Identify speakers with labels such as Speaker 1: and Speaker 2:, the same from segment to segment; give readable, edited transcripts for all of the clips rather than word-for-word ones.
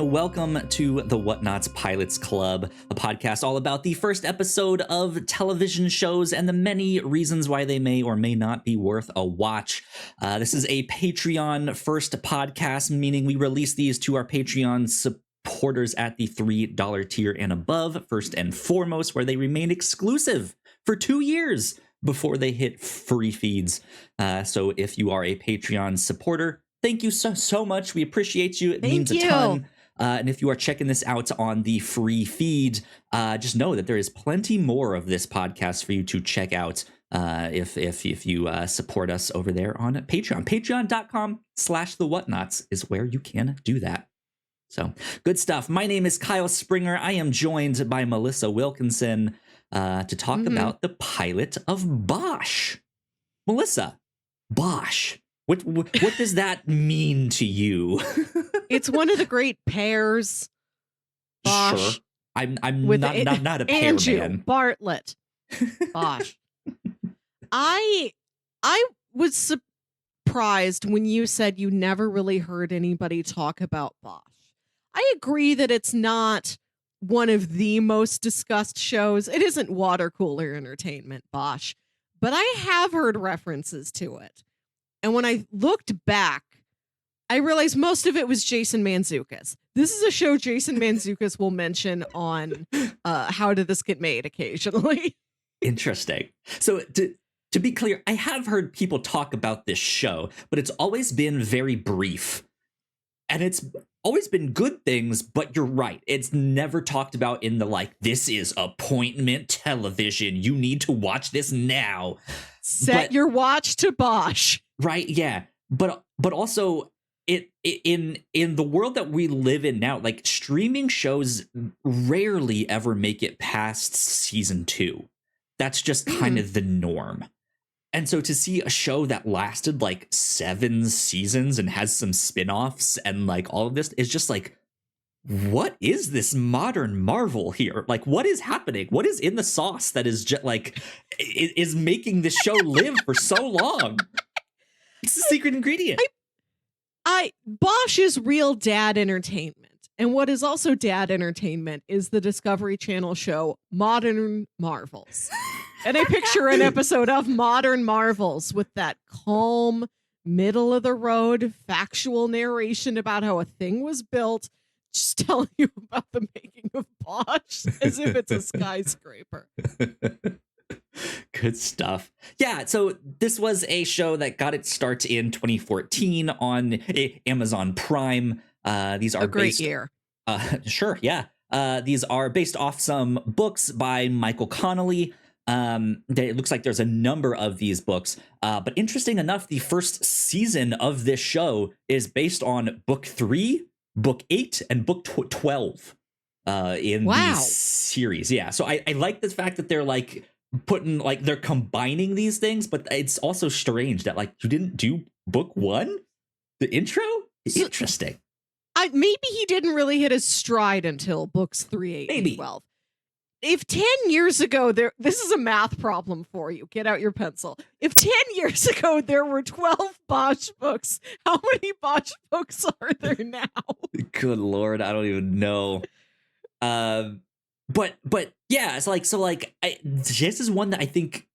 Speaker 1: and welcome to the Whatnauts Pilots Club, a podcast all about the first episode of television shows and the many reasons why they may or may not be worth a watch. This is a Patreon first podcast, meaning we release these to our Patreon supporters at the $3 tier and above, first and foremost, where they remain exclusive for 2 years before they hit free feeds. So if you are a Patreon supporter, thank you so much. We appreciate you. It means a ton. And if you are checking this out on the free feed, just know that there is plenty more of this podcast for you to check out if you support us over there on Patreon. Patreon.com/the Whatnauts is where you can do that. So good stuff. My name is Kyle Springer. I am joined by Melissa Wilkinson to talk about the pilot of Bosch. Melissa, Bosch. What does that mean to you?
Speaker 2: It's one of the great pairs. Bosch.
Speaker 1: Sure. I'm not a pair
Speaker 2: Andrew
Speaker 1: man.
Speaker 2: Bartlett. Bosch. I was surprised when you said you never really heard anybody talk about Bosch. I agree that it's not one of the most discussed shows. It isn't water cooler entertainment, Bosch, but I have heard references to it. And when I looked back, I realized most of it was Jason Mantzoukas. This is a show Jason Mantzoukas will mention on How Did This Get Made occasionally.
Speaker 1: Interesting. So to be clear, I have heard people talk about this show, but it's always been very brief. And it's always been good things, but you're right. It's never talked about in the like, this is appointment television. You need to watch this now.
Speaker 2: Set your watch to Bosch.
Speaker 1: Right, yeah. But also in the world that we live in now, like streaming shows rarely ever make it past season 2. That's just kind of the norm. And so to see a show that lasted like 7 seasons and has some spin-offs and like all of this is just like, what is this modern marvel here? Like, what is happening? What is in the sauce that is just like is making this show live for so long? It's the secret ingredient.
Speaker 2: Bosch is real dad entertainment. And what is also dad entertainment is the Discovery Channel show Modern Marvels. And I picture an episode of Modern Marvels with that calm, middle of the road, factual narration about how a thing was built, just telling you about the making of Bosch as if it's a skyscraper.
Speaker 1: Good stuff. Yeah, so this was a show that got its start in 2014 on Amazon Prime. These are
Speaker 2: a great year.
Speaker 1: Sure, yeah. These are based off some books by Michael Connelly. It looks like there's a number of these books. But interesting enough, the first season of this show is based on book 3, book 8, and book 12 in the series. Yeah, so I like the fact that they're like they're combining these things, but it's also strange that like you didn't do book 1, the intro. Interesting.
Speaker 2: Maybe he didn't really hit his stride until books 3, 8, and 12. If 10 years ago this is a math problem for you. Get out your pencil. If 10 years ago there were 12 Bosch books, how many Bosch books are there now?
Speaker 1: Good Lord, I don't even know. But yeah, it's like this is one that I think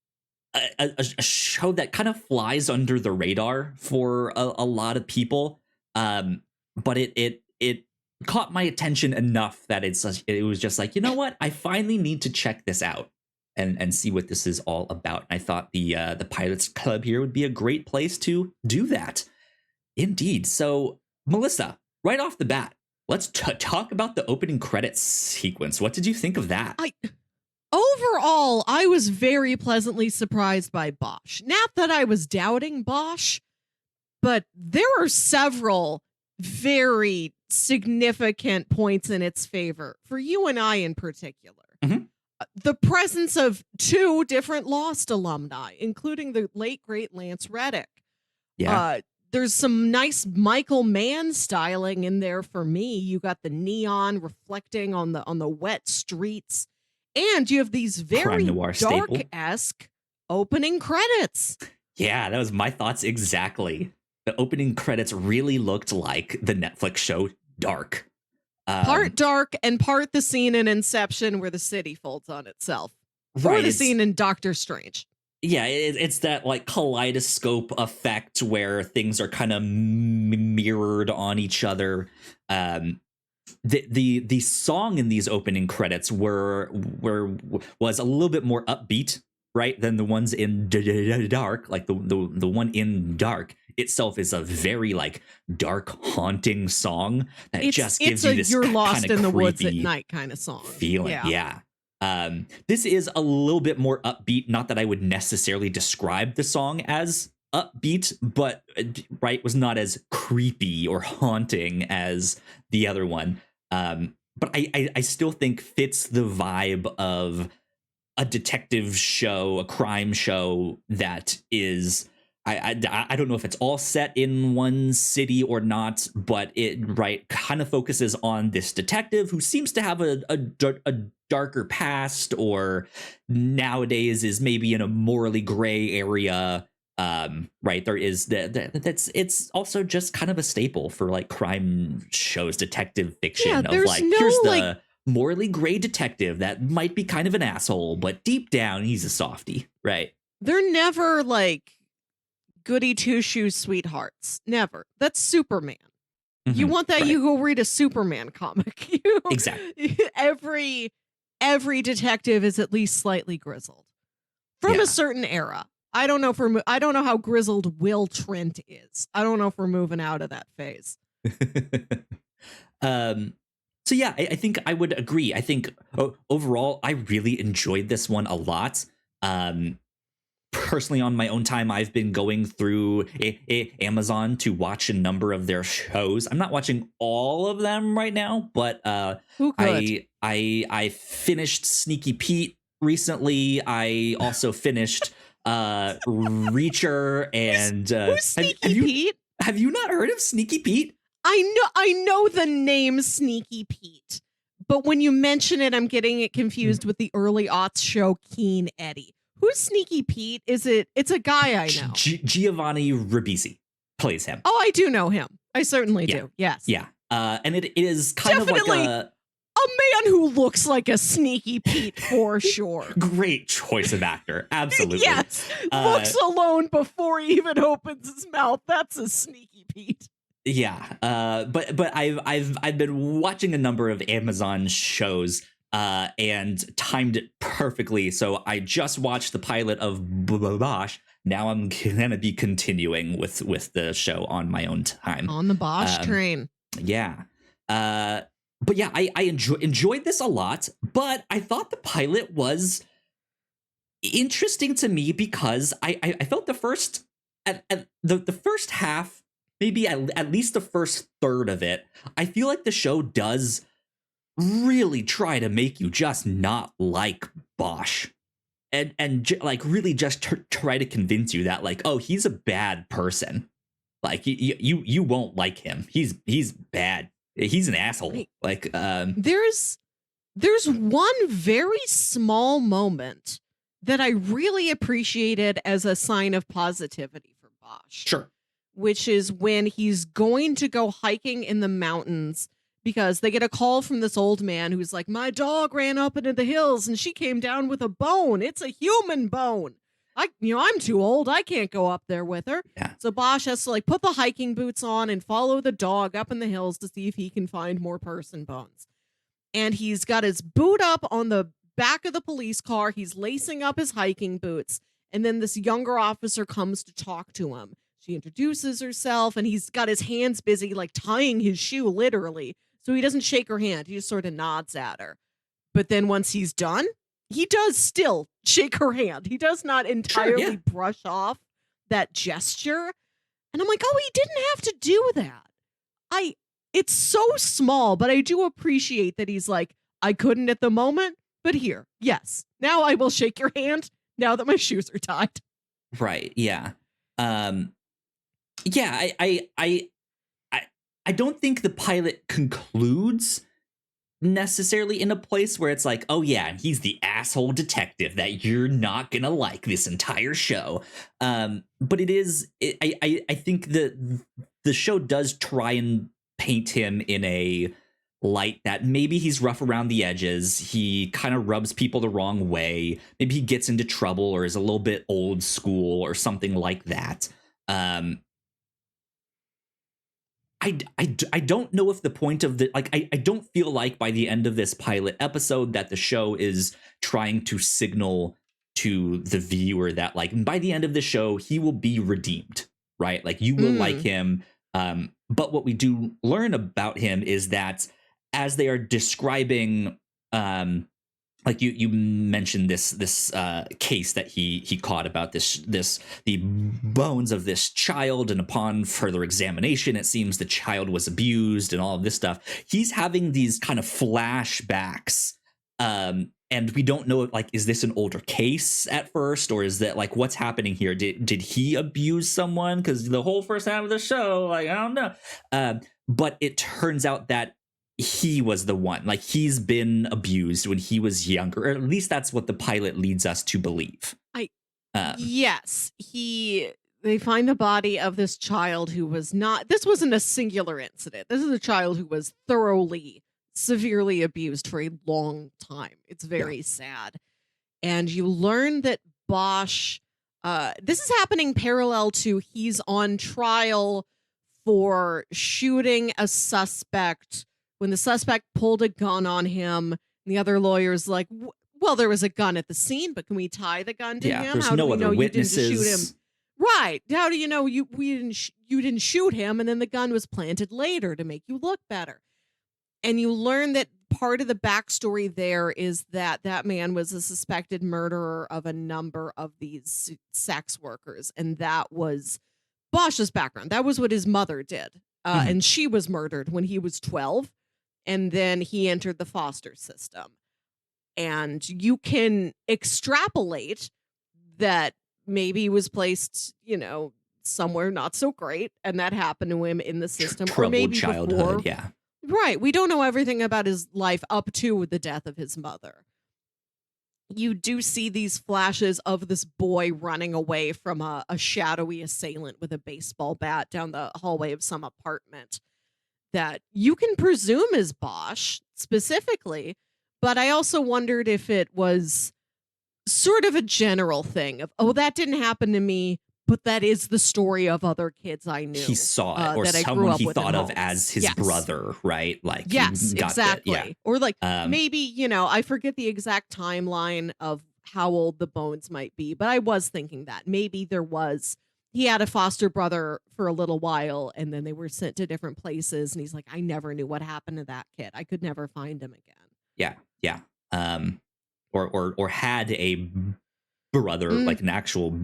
Speaker 1: a show that kind of flies under the radar for a lot of people. But it caught my attention enough that it was just like, you know what? I finally need to check this out and see what this is all about. I thought the Pilots Club here would be a great place to do that. Indeed. So, Melissa, right off the bat, let's talk about the opening credits sequence. What did you think of that?
Speaker 2: Overall, I was very pleasantly surprised by Bosch. Not that I was doubting Bosch, but there are several very significant points in its favor for you and I in particular. The presence of 2 different Lost alumni, including the late great Lance Reddick.
Speaker 1: Yeah.
Speaker 2: There's some nice Michael Mann styling in there for me. You got the neon reflecting on the wet streets, and you have these very dark-esque opening credits.
Speaker 1: Yeah, that was my thoughts exactly. The opening credits really looked like the Netflix show Dark.
Speaker 2: Part dark and part the scene in Inception where the city folds on itself.
Speaker 1: Right,
Speaker 2: or the scene in Doctor Strange.
Speaker 1: Yeah, it's that like kaleidoscope effect where things are kind of mirrored on each other. The song in these opening credits was a little bit more upbeat, right, than the ones in Dark. Like the one in Dark itself is a very like dark, haunting song that just gives you this
Speaker 2: you're lost in the woods at
Speaker 1: creepy
Speaker 2: night kind of song
Speaker 1: feeling. Yeah. This is a little bit more upbeat. Not that I would necessarily describe the song as upbeat, but right, was not as creepy or haunting as the other one. But I still think fits the vibe of a detective show, a crime show that is. I don't know if it's all set in one city or not, but it kind of focuses on this detective who seems to have a darker past, or nowadays is maybe in a morally gray area. There is it's also just kind of a staple for like crime shows, detective fiction, of like, here's the morally gray detective that might be kind of an asshole, but deep down he's a softie, right?
Speaker 2: They're never like goody two-shoes sweethearts. Never. That's Superman. Mm-hmm. You want that, right. You go read a Superman comic.
Speaker 1: Exactly.
Speaker 2: Every detective is at least slightly grizzled from a certain era. I don't know how grizzled Will Trent is. I don't know if we're moving out of that phase.
Speaker 1: So yeah, I think I would agree. I think overall, I really enjoyed this one a lot. Personally, on my own time, I've been going through Amazon to watch a number of their shows. I'm not watching all of them right now, but I finished Sneaky Pete recently. I also finished Reacher and
Speaker 2: who's Sneaky Pete?
Speaker 1: Have you not heard of Sneaky Pete?
Speaker 2: I know the name Sneaky Pete, but when you mention it, I'm getting it confused with the early aughts show Keen Eddie. Who's Sneaky Pete? It's a guy I know.
Speaker 1: Giovanni Ribisi plays him.
Speaker 2: Oh, I do know him. I certainly do. Yes.
Speaker 1: Yeah. And it is kind
Speaker 2: Definitely
Speaker 1: of like
Speaker 2: a man who looks like a Sneaky Pete for sure.
Speaker 1: Great choice of actor. Absolutely.
Speaker 2: Yes. Looks alone before he even opens his mouth. That's a Sneaky Pete.
Speaker 1: Yeah. But I've been watching a number of Amazon shows and timed it perfectly. So I just watched the pilot of Bosch. Now I'm gonna be continuing with the show on my own time.
Speaker 2: On the Bosch train.
Speaker 1: Yeah. But yeah, I enjoyed this a lot, but I thought the pilot was interesting to me because I felt the first half, maybe at least the first third of it, I feel like the show does really try to make you just not like Bosch, and like really just try to convince you that like, oh, he's a bad person. Like you won't like him. He's bad. He's an asshole. Like
Speaker 2: there's one very small moment that I really appreciated as a sign of positivity for Bosch.
Speaker 1: Sure.
Speaker 2: Which is when he's going to go hiking in the mountains because they get a call from this old man who's like, my dog ran up into the hills and she came down with a bone. It's a human bone. I'm too old. I can't go up there with her.
Speaker 1: Yeah.
Speaker 2: So Bosch has to like put the hiking boots on and follow the dog up in the hills to see if he can find more person bones. And he's got his boot up on the back of the police car. He's lacing up his hiking boots. And then this younger officer comes to talk to him. She introduces herself and he's got his hands busy, like tying his shoe literally. So he doesn't shake her hand. He just sort of nods at her. But then once he's done, he does still shake her hand. He does not entirely brush off that gesture. And I'm like, oh, he didn't have to do that. It's so small, but I do appreciate that he's like, I couldn't at the moment, but here, yes. Now I will shake your hand now that my shoes are tied.
Speaker 1: Right. Yeah. Yeah, I don't think the pilot concludes necessarily in a place where it's like, oh yeah, he's the asshole detective that you're not gonna like this entire show. But I think the show does try and paint him in a light that maybe he's rough around the edges. He kind of rubs people the wrong way. Maybe he gets into trouble or is a little bit old school or something like that. I don't know if the point of the I don't feel like by the end of this pilot episode that the show is trying to signal to the viewer that like by the end of the show he will be redeemed, right? Like you will like him. But what we do learn about him is that as they are describing like you mentioned this case that he caught about the bones of this child, and upon further examination it seems the child was abused and all of this stuff. He's having these kind of flashbacks, and we don't know, like, is this an older case at first, or is that like what's happening here? Did he abuse someone? Because the whole first half of the show, like, I don't know, but it turns out that he was the one. Like, he's been abused when he was younger, or at least that's what the pilot leads us to believe.
Speaker 2: Yes, they find the body of this child who was not, this wasn't a singular incident. This is a child who was thoroughly, severely abused for a long time. It's very sad. And you learn that Bosch, this is happening parallel to he's on trial for shooting a suspect when the suspect pulled a gun on him. And the other lawyer's like, well, there was a gun at the scene, but can we tie the gun to him?
Speaker 1: There's
Speaker 2: How
Speaker 1: no
Speaker 2: do we
Speaker 1: other
Speaker 2: know
Speaker 1: witnesses.
Speaker 2: You didn't shoot him? Right. How do you know you didn't shoot him, and then the gun was planted later to make you look better? And you learn that part of the backstory there is that that man was a suspected murderer of a number of these sex workers, and that was Bosch's background. That was what his mother did, and she was murdered when he was 12. And then he entered the foster system. And you can extrapolate that maybe he was placed, somewhere not so great, and that happened to him in the system.
Speaker 1: Troubled
Speaker 2: or maybe
Speaker 1: childhood,
Speaker 2: before. Right. We don't know everything about his life up to the death of his mother. You do see these flashes of this boy running away from a shadowy assailant with a baseball bat down the hallway of some apartment that you can presume is Bosch specifically, but I also wondered if it was sort of a general thing of, oh, that didn't happen to me, but that is the story of other kids I knew.
Speaker 1: He saw it, or
Speaker 2: that
Speaker 1: someone he thought of as his brother, right? Like,
Speaker 2: yes, exactly. Or like maybe, I forget the exact timeline of how old the bones might be, but I was thinking that maybe he had a foster brother for a little while, and then they were sent to different places. And he's like, I never knew what happened to that kid. I could never find him again.
Speaker 1: Yeah. Or had a brother, like an actual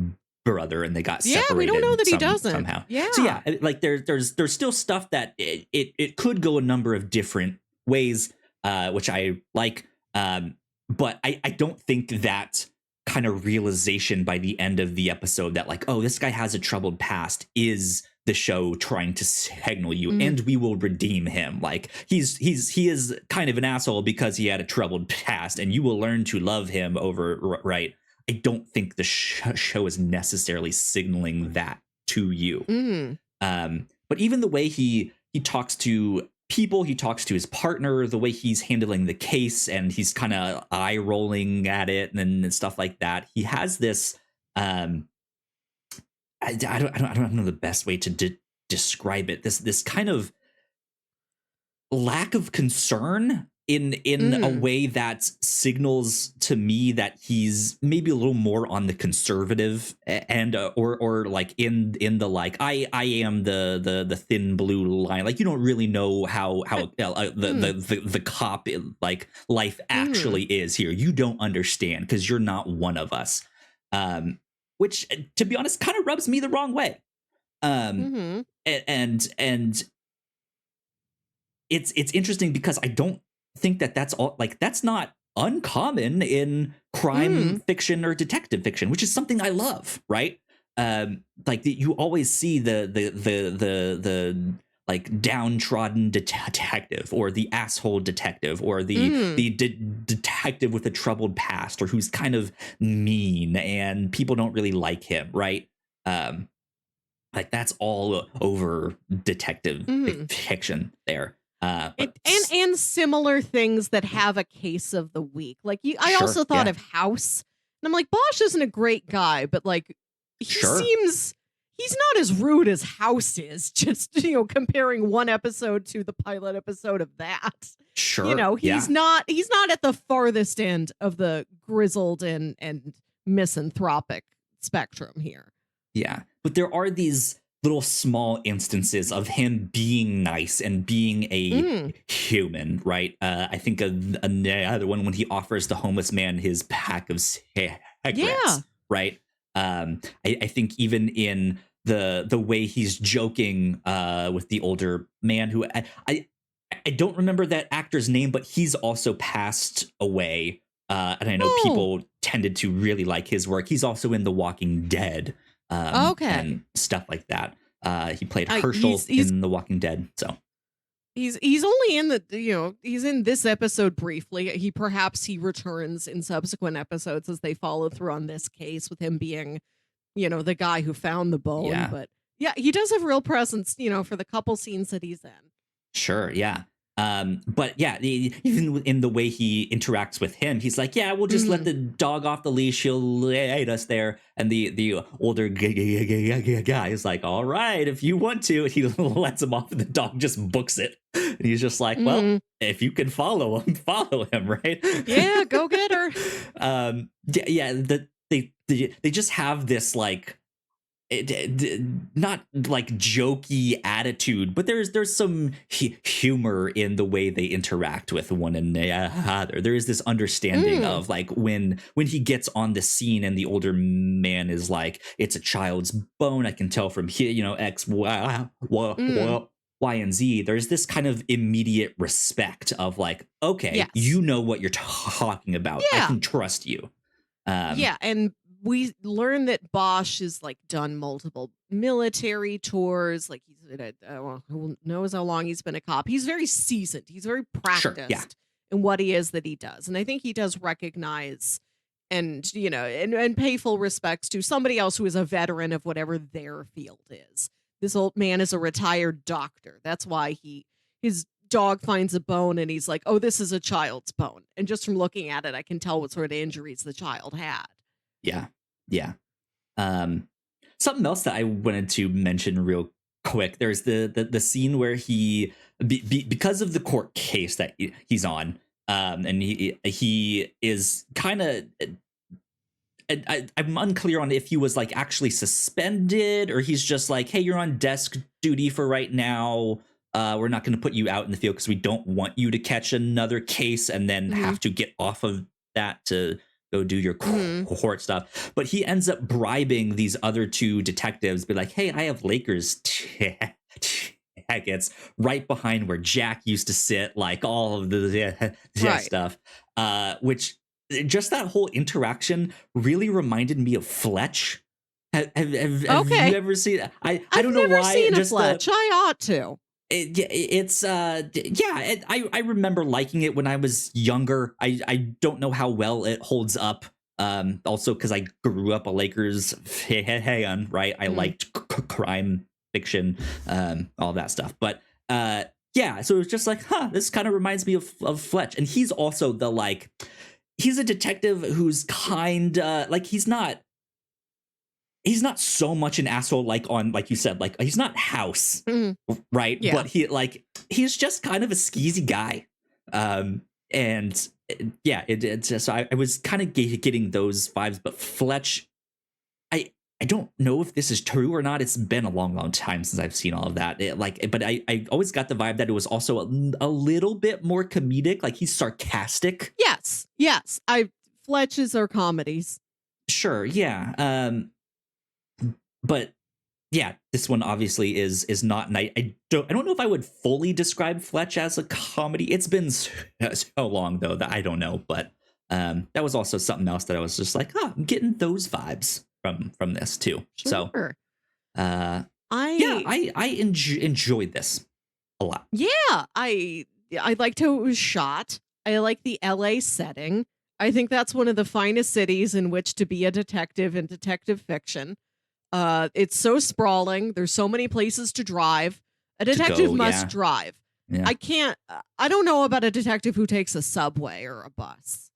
Speaker 1: brother, and they got separated.
Speaker 2: Yeah, we don't know that he doesn't.
Speaker 1: Somehow.
Speaker 2: Yeah.
Speaker 1: So yeah, like there's still stuff that it could go a number of different ways, which I like. But I don't think that kind of realization by the end of the episode that like, oh, this guy has a troubled past is the show trying to signal you, and we will redeem him. Like he is kind of an asshole because he had a troubled past, and you will learn to love him over, right? I don't think the show is necessarily signaling that to you. But even the way he talks to people, he talks to his partner, the way he's handling the case, and he's kind of eye rolling at it and stuff like that. He has this I don't know the best way to describe it. This kind of lack of concern in a way that signals to me that he's maybe a little more on the conservative end, or like in the like I am the thin blue line. Like, you don't really know how the cop like life actually is here. You don't understand because you're not one of us. Which, to be honest, kind of rubs me the wrong way. And it's interesting because I don't think that's all, like, that's not uncommon in crime fiction or detective fiction, which is something I love, right? Like you always see the like downtrodden detective, or the asshole detective, or the detective with a troubled past, or who's kind of mean and people don't really like him, right? Like that's all over detective fiction there. But
Speaker 2: And similar things that have a case of the week. Like I
Speaker 1: Sure,
Speaker 2: also thought
Speaker 1: yeah.
Speaker 2: of House, and I'm like, Bosch isn't a great guy, but like
Speaker 1: Sure.
Speaker 2: he's not as rude as House is. Just comparing one episode to the pilot episode of that.
Speaker 1: Sure.
Speaker 2: He's not at the farthest end of the grizzled and misanthropic spectrum here.
Speaker 1: Yeah. But there are these little small instances of him being nice and being a human, right? I think of another one when he offers the homeless man his pack of cigarettes, right? I think even in the way he's joking with the older man who I don't remember that actor's name, but he's also passed away. And I know people tended to really like his work. He's also in The Walking Dead. And stuff like that. He played Herschel in The Walking Dead. So
Speaker 2: he's only in he's in this episode briefly. He returns in subsequent episodes as they follow through on this case with him being, the guy who found the bone.
Speaker 1: Yeah.
Speaker 2: But yeah, he does have real presence, for the couple scenes that he's in.
Speaker 1: Sure, yeah. But yeah, even in the way he interacts with him, he's like, yeah, we'll just let the dog off the leash. He'll lead us there. And the older guy is like, all right, if you want to. And he lets him off and the dog just books it. And he's just like, well, if you can follow him, right?
Speaker 2: Yeah, go get her.
Speaker 1: They just have this like, not like jokey attitude, but there's some humor in the way they interact with one another. There is this understanding of like when he gets on the scene and the older man is like, it's a child's bone. I can tell from here, X, Y, and Z. There's this kind of immediate respect of like, okay,
Speaker 2: yes.
Speaker 1: You know what you're talking about. Yeah. I can trust you.
Speaker 2: And we learn that Bosch has like done multiple military tours. Like he's who knows how long he's been a cop. He's very seasoned. He's very practiced in what he is that he does. And I think he does recognize and pay full respects to somebody else who is a veteran of whatever their field is. This old man is a retired doctor. That's why his dog finds a bone and he's like, oh, this is a child's bone. And just from looking at it, I can tell what sort of injuries the child had.
Speaker 1: Yeah. Something else that I wanted to mention real quick. There's the scene where he, because of the court case that he's on, and he is kind of. I'm unclear on if he was like actually suspended or he's just like, hey, you're on desk duty for right now. We're not going to put you out in the field because we don't want you to catch another case and then have to get off of that to go do your court stuff. But he ends up bribing these other two detectives, be like, hey, I have Lakers tickets right behind where Jack used to sit, like all of the stuff, which just that whole interaction really reminded me of Fletch. Have you ever seen that? I don't know why.
Speaker 2: I've never seen a Fletch. I ought to.
Speaker 1: I remember liking it when I was younger. I don't know how well it holds up. Also because I grew up a Lakers fan, right? I liked crime fiction, all that stuff. But so it was just like, this kind of reminds me of Fletch. And he's also he's a detective who's kind like he's not so much an asshole like you said, like he's not House, right? Yeah. But he's just kind of a skeezy guy. So I was kind of getting those vibes, but Fletch, I don't know if this is true or not. It's been a long time since I've seen all of that. But I always got the vibe that it was also a little bit more comedic. Like he's sarcastic.
Speaker 2: Yes. Fletches are comedies.
Speaker 1: Sure. Yeah. But yeah, this one obviously is not. And I don't know if I would fully describe Fletch as a comedy. It's been so long though that I don't know. But that was also something else that I was just like, I'm getting those vibes from this too.
Speaker 2: Sure.
Speaker 1: So I enjoyed this a lot.
Speaker 2: Yeah, I liked how it was shot. I like the LA setting. I think that's one of the finest cities in which to be a detective in detective fiction. It's so sprawling. There's so many places to drive. A detective must drive.
Speaker 1: Yeah.
Speaker 2: I don't know about a detective who takes a subway or a bus.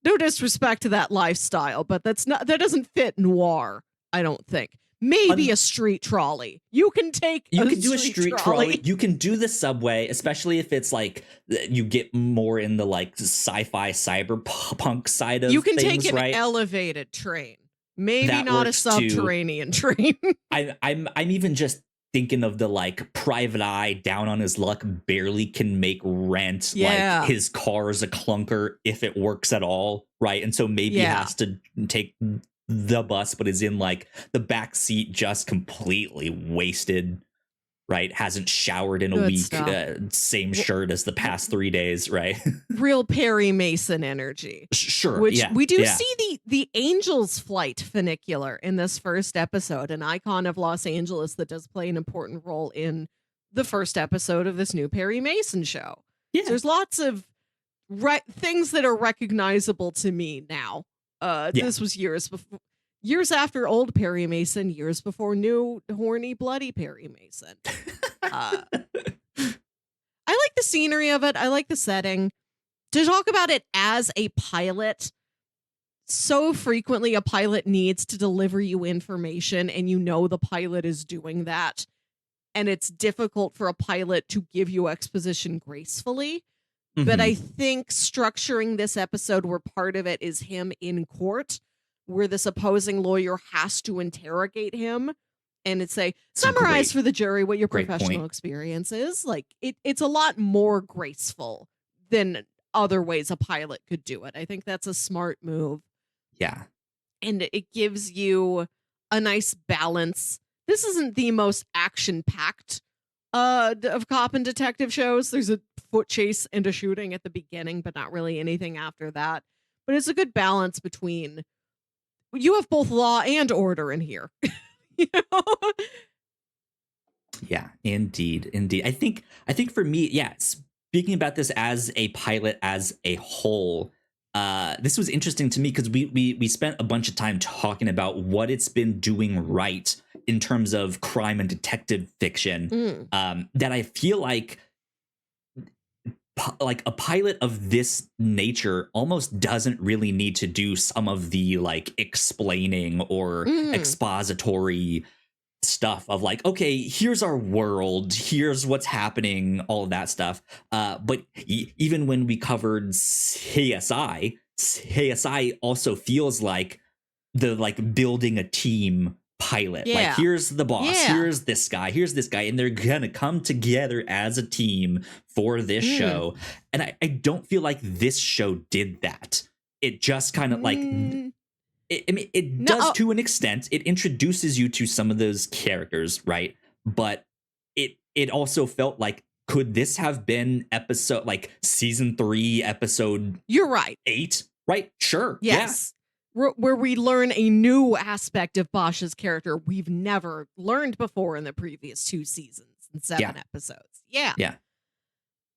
Speaker 2: No disrespect to that lifestyle, but that doesn't fit noir, I don't think. Maybe a street trolley. You can do a street trolley.
Speaker 1: You can do the subway, especially if it's like you get more in the like sci-fi cyberpunk side of things.
Speaker 2: You can take an
Speaker 1: right?
Speaker 2: elevated train. Maybe
Speaker 1: That
Speaker 2: not a
Speaker 1: works
Speaker 2: subterranean train.
Speaker 1: I'm even just thinking of the like private eye down on his luck, barely can make rent.
Speaker 2: Yeah.
Speaker 1: Like his car is a clunker if it works at all, right? And so maybe he has to take the bus, but is in like the back seat, just completely wasted, right? Hasn't showered in a week. Same shirt as the past 3 days, right?
Speaker 2: Real Perry Mason energy.
Speaker 1: Sure.
Speaker 2: Which we do see the Angel's Flight funicular in this first episode, an icon of Los Angeles that does play an important role in the first episode of this new Perry Mason show.
Speaker 1: Yeah.
Speaker 2: So there's lots of things that are recognizable to me now. This was years after old Perry Mason, years before new horny bloody Perry Mason. I like the scenery of it. I like the setting. To talk about it as a pilot, so frequently a pilot needs to deliver you information, and you know the pilot is doing that, and it's difficult for a pilot to give you exposition gracefully. But I think structuring this episode where part of it is him in court, where this opposing lawyer has to interrogate him and it's summarize for the jury what your professional experience is. Like it's a lot more graceful than other ways a pilot could do it. I think that's a smart move.
Speaker 1: Yeah.
Speaker 2: And it gives you a nice balance. This isn't the most action-packed of cop and detective shows. There's a foot chase and a shooting at the beginning, but not really anything after that. But it's a good balance between, you have both law and order in here. You know?
Speaker 1: Yeah, indeed. I think for me, speaking about this as a pilot as a whole, this was interesting to me because we spent a bunch of time talking about what it's been doing right in terms of crime and detective fiction. That I feel like a pilot of this nature almost doesn't really need to do some of the like explaining or expository stuff of like, okay, here's our world, here's what's happening, all of that stuff. But even when we covered KSI also feels like the like building a team pilot. Like here's the boss, here's this guy, and they're gonna come together as a team for this show. And I don't feel like this show did that. It just kind of like it does to an extent. It introduces you to some of those characters, right? But it also felt like, could this have been episode like season 3 episode
Speaker 2: You're right.
Speaker 1: 8, right? Sure.
Speaker 2: Yes. Where we learn a new aspect of Bosch's character we've never learned before in the previous 2 seasons and 7 episodes. Yeah.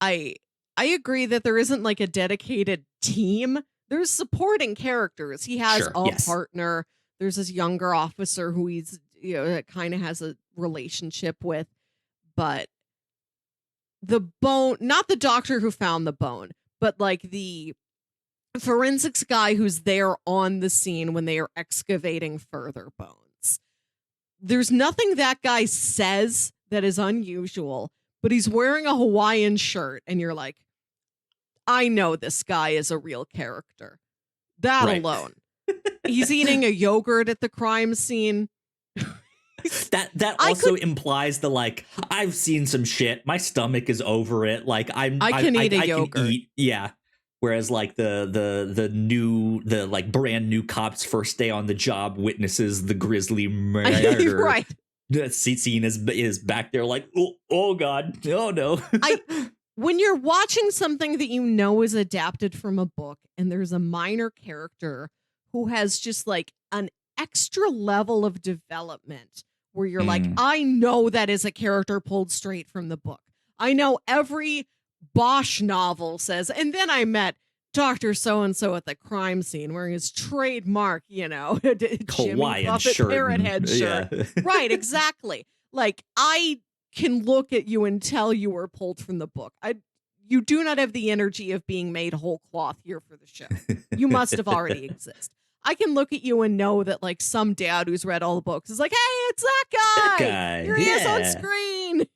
Speaker 2: I agree that there isn't like a dedicated team. There's supporting characters. He has a partner. There's this younger officer who he's, kind of has a relationship with, but the bone, not the doctor who found the bone, but like the forensics guy who's there on the scene when they are excavating further bones. There's nothing that guy says that is unusual, but he's wearing a Hawaiian shirt and you're like, I know this guy is a real character. That alone. He's eating a yogurt at the crime scene.
Speaker 1: That also implies the like, I've seen some shit. My stomach is over it. Like I can eat a yogurt. Whereas like the like brand new cop's first day on the job witnesses the grisly murder.
Speaker 2: Right.
Speaker 1: The scene is back there like, oh God, oh no.
Speaker 2: When you're watching something that you know is adapted from a book and there's a minor character who has just like an extra level of development where you're like, I know that is a character pulled straight from the book. I know every Bosch novel says, and then I met Dr. So-and-so at the crime scene wearing his trademark, Jimmy
Speaker 1: Hawaiian
Speaker 2: Buffett
Speaker 1: shirt.
Speaker 2: parrot head shirt.
Speaker 1: Yeah.
Speaker 2: Right, exactly. Like, I can look at you and tell you were pulled from the book. You do not have the energy of being made whole cloth here for the show. You must have already exist. I can look at you and know that like some dad who's read all the books is like, hey, it's that guy.
Speaker 1: That guy.
Speaker 2: Here he is on screen.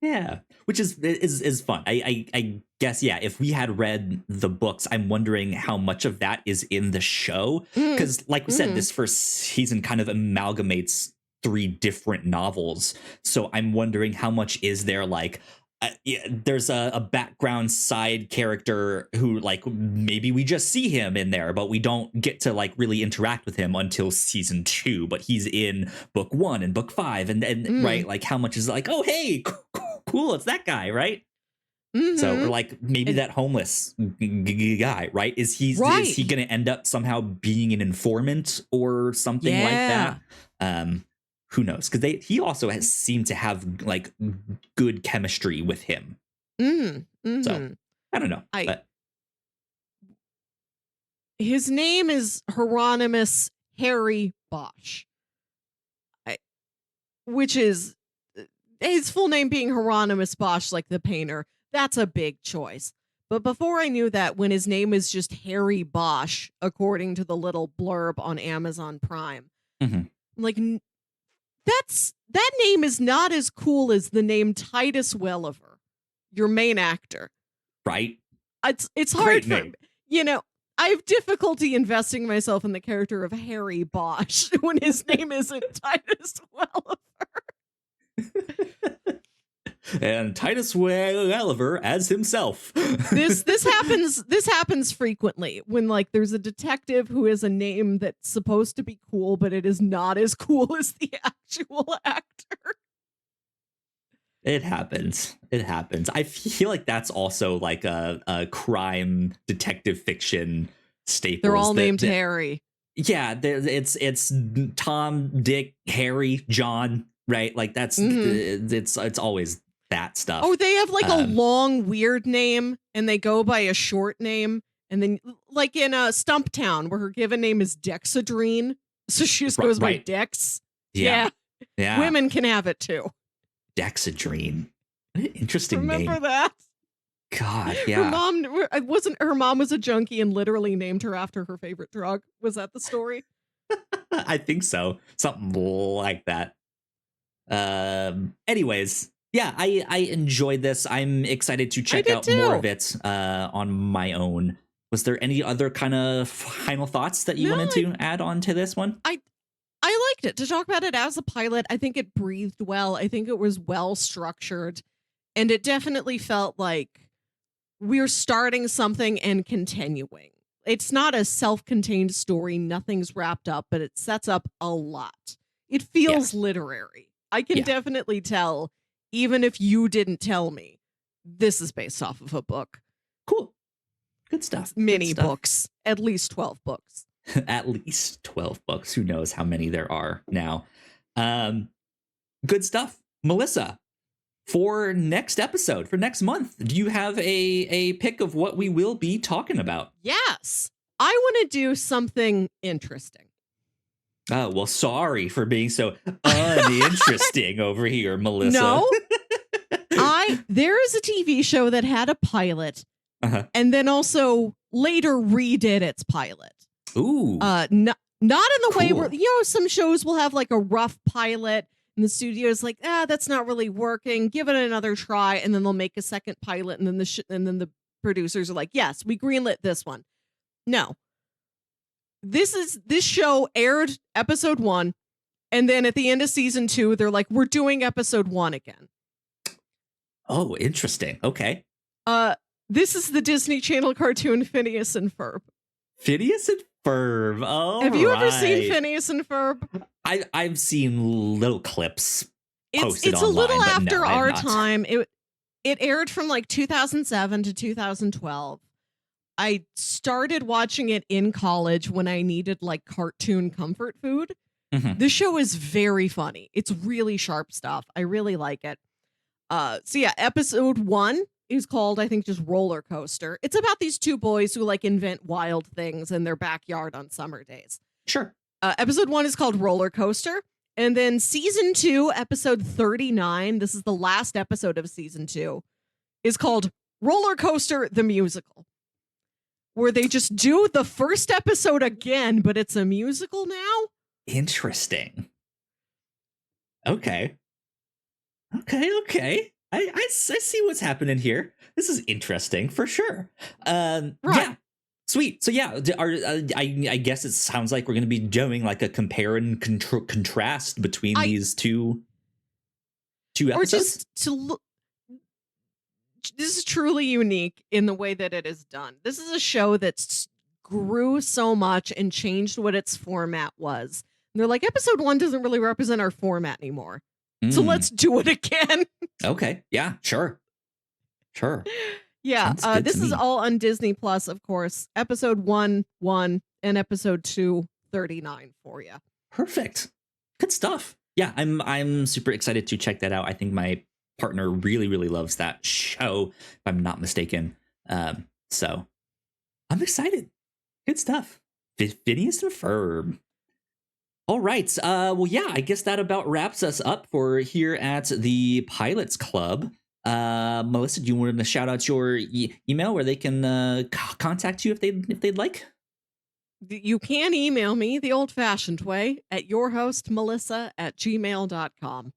Speaker 1: Yeah, which is fun. I guess, yeah, if we had read the books, I'm wondering how much of that is in the show. Because like we said, this first season kind of amalgamates 3 different novels. So I'm wondering how much is there like, there's a background side character who like maybe we just see him in there, but we don't get to like really interact with him until season 2. But he's in book 1 and book 5, and right, like how much is like, oh hey, cool, it's that guy, right? So or like maybe that homeless guy, right? Is he going to end up somehow being an informant or something like that? Who knows? Because he also has seemed to have like good chemistry with him. So I don't know. But
Speaker 2: his name is Hieronymus Harry Bosch, which is his full name being Hieronymus Bosch, like the painter. That's a big choice. But before I knew that, when his name is just Harry Bosch, according to the little blurb on Amazon Prime, like. That name is not as cool as the name Titus Welliver, your main actor.
Speaker 1: Right.
Speaker 2: It's hard for me. You know, I have difficulty investing myself in the character of Harry Bosch when his name isn't Titus Welliver.
Speaker 1: And Titus Welliver as himself.
Speaker 2: This happens frequently when like there's a detective who has a name that's supposed to be cool, but it is not as cool as the actual actor.
Speaker 1: It happens. I feel like that's also like a crime detective fiction staple.
Speaker 2: They're all named Harry.
Speaker 1: Yeah, it's Tom, Dick, Harry, John, right? Like that's it's always that stuff.
Speaker 2: Oh, they have like a long weird name and they go by a short name, and then like in Stumptown where her given name is Dexedrine, so she just goes by Dex. Yeah. Women can have it too.
Speaker 1: Dexedrine. What an interesting name.
Speaker 2: Remember that?
Speaker 1: God, yeah.
Speaker 2: Her mom was a junkie and literally named her after her favorite drug. Was that the story?
Speaker 1: I think so. Something like that. Anyways, yeah, I enjoyed this. I'm excited to check out more of it on my own. Was there any other kind of final thoughts that you wanted to add on to this one?
Speaker 2: I liked it. To talk about it as a pilot, I think it breathed well. I think it was well structured. And it definitely felt like we're starting something and continuing. It's not a self-contained story. Nothing's wrapped up, but it sets up a lot. It feels literary. I can definitely tell, even if you didn't tell me, this is based off of a book.
Speaker 1: Cool. Good stuff.
Speaker 2: Many books. At least 12 books.
Speaker 1: At least 12 books. Who knows how many there are now. Good stuff. Melissa, for next episode, for next month, do you have a pick of what we will be talking about?
Speaker 2: Yes. I want to do something interesting.
Speaker 1: Oh, well, sorry for being so uninteresting over here, Melissa.
Speaker 2: No. There is a TV show that had a pilot and then also later redid its pilot.
Speaker 1: Ooh.
Speaker 2: Not in the way where, some shows will have like a rough pilot and the studio's like, that's not really working. Give it another try. And then they'll make a second pilot. And then the producers are like, yes, we greenlit this one. No. This show aired episode 1. And then at the end of season 2, they're like, we're doing episode 1 again.
Speaker 1: Oh, interesting. Okay.
Speaker 2: This is the Disney Channel cartoon Phineas and Ferb.
Speaker 1: Phineas and Ferb. Oh,
Speaker 2: have you ever seen Phineas and Ferb?
Speaker 1: I've seen little clips posted
Speaker 2: it's
Speaker 1: online,
Speaker 2: a little after
Speaker 1: no,
Speaker 2: our time. It aired from like 2007 to 2012. I started watching it in college when I needed like cartoon comfort food. This show is very funny. It's really sharp stuff. I really like it. So yeah, episode 1 is called, I think, just Roller Coaster. It's about these 2 boys who like invent wild things in their backyard on summer days.
Speaker 1: Sure.
Speaker 2: Episode 1 is called Roller Coaster. And then season 2, episode 39, this is the last episode of season 2, is called Roller Coaster the Musical, where they just do the first episode again, but it's a musical now.
Speaker 1: Interesting. Okay. I see what's happening here. This is interesting for sure.
Speaker 2: Right.
Speaker 1: Yeah. Sweet. So yeah, I guess it sounds like we're going to be doing like a compare and contrast between these two episodes.
Speaker 2: Or just to look. This is truly unique in the way that it is done. This is a show that grew so much and changed what its format was. And they're like, episode 1 doesn't really represent our format anymore. So let's do it again.
Speaker 1: Okay. Yeah, sure.
Speaker 2: Yeah. This is all on Disney Plus, of course. Episode 1, and episode 2, 39 for you.
Speaker 1: Perfect. Good stuff. Yeah, I'm super excited to check that out. I think my partner really, really loves that show, if I'm not mistaken. So I'm excited. Good stuff. Phineas and Ferb. All right. Well, yeah, I guess that about wraps us up for here at the Pilots Club. Melissa, do you want to shout out your email where they can contact you if they'd like?
Speaker 2: You can email me the old-fashioned way at yourhostmelissa@gmail.com.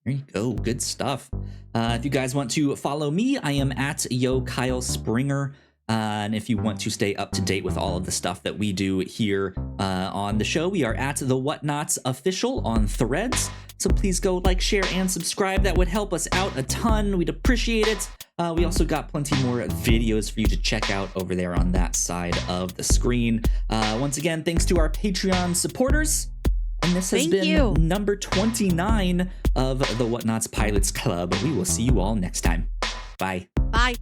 Speaker 1: There you go. Good stuff. If you guys want to follow me, I am at Yo Kyle Springer. And if you want to stay up to date with all of the stuff that we do here on the show, we are at the Whatnauts Official on Threads. So please go like, share, and subscribe. That would help us out a ton. We'd appreciate it. We also got plenty more videos for you to check out over there on that side of the screen. Once again, thanks to our Patreon supporters. And this has been number 29 of the Whatnauts Pilots Club. We will see you all next time. Bye.
Speaker 2: Bye.